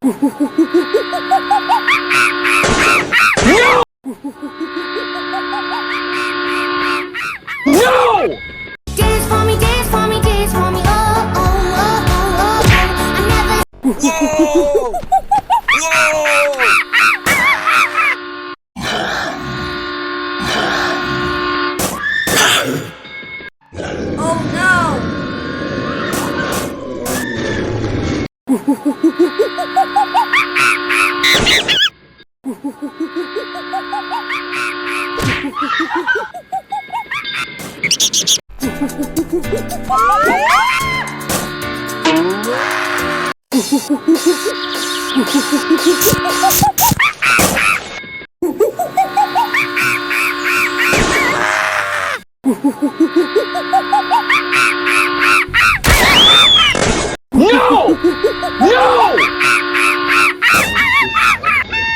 No! Dance for me, dance for me, dance for me. Oh, oh, oh, oh, oh, oh. I never. Whoa! Whoa! Oh no! No! No!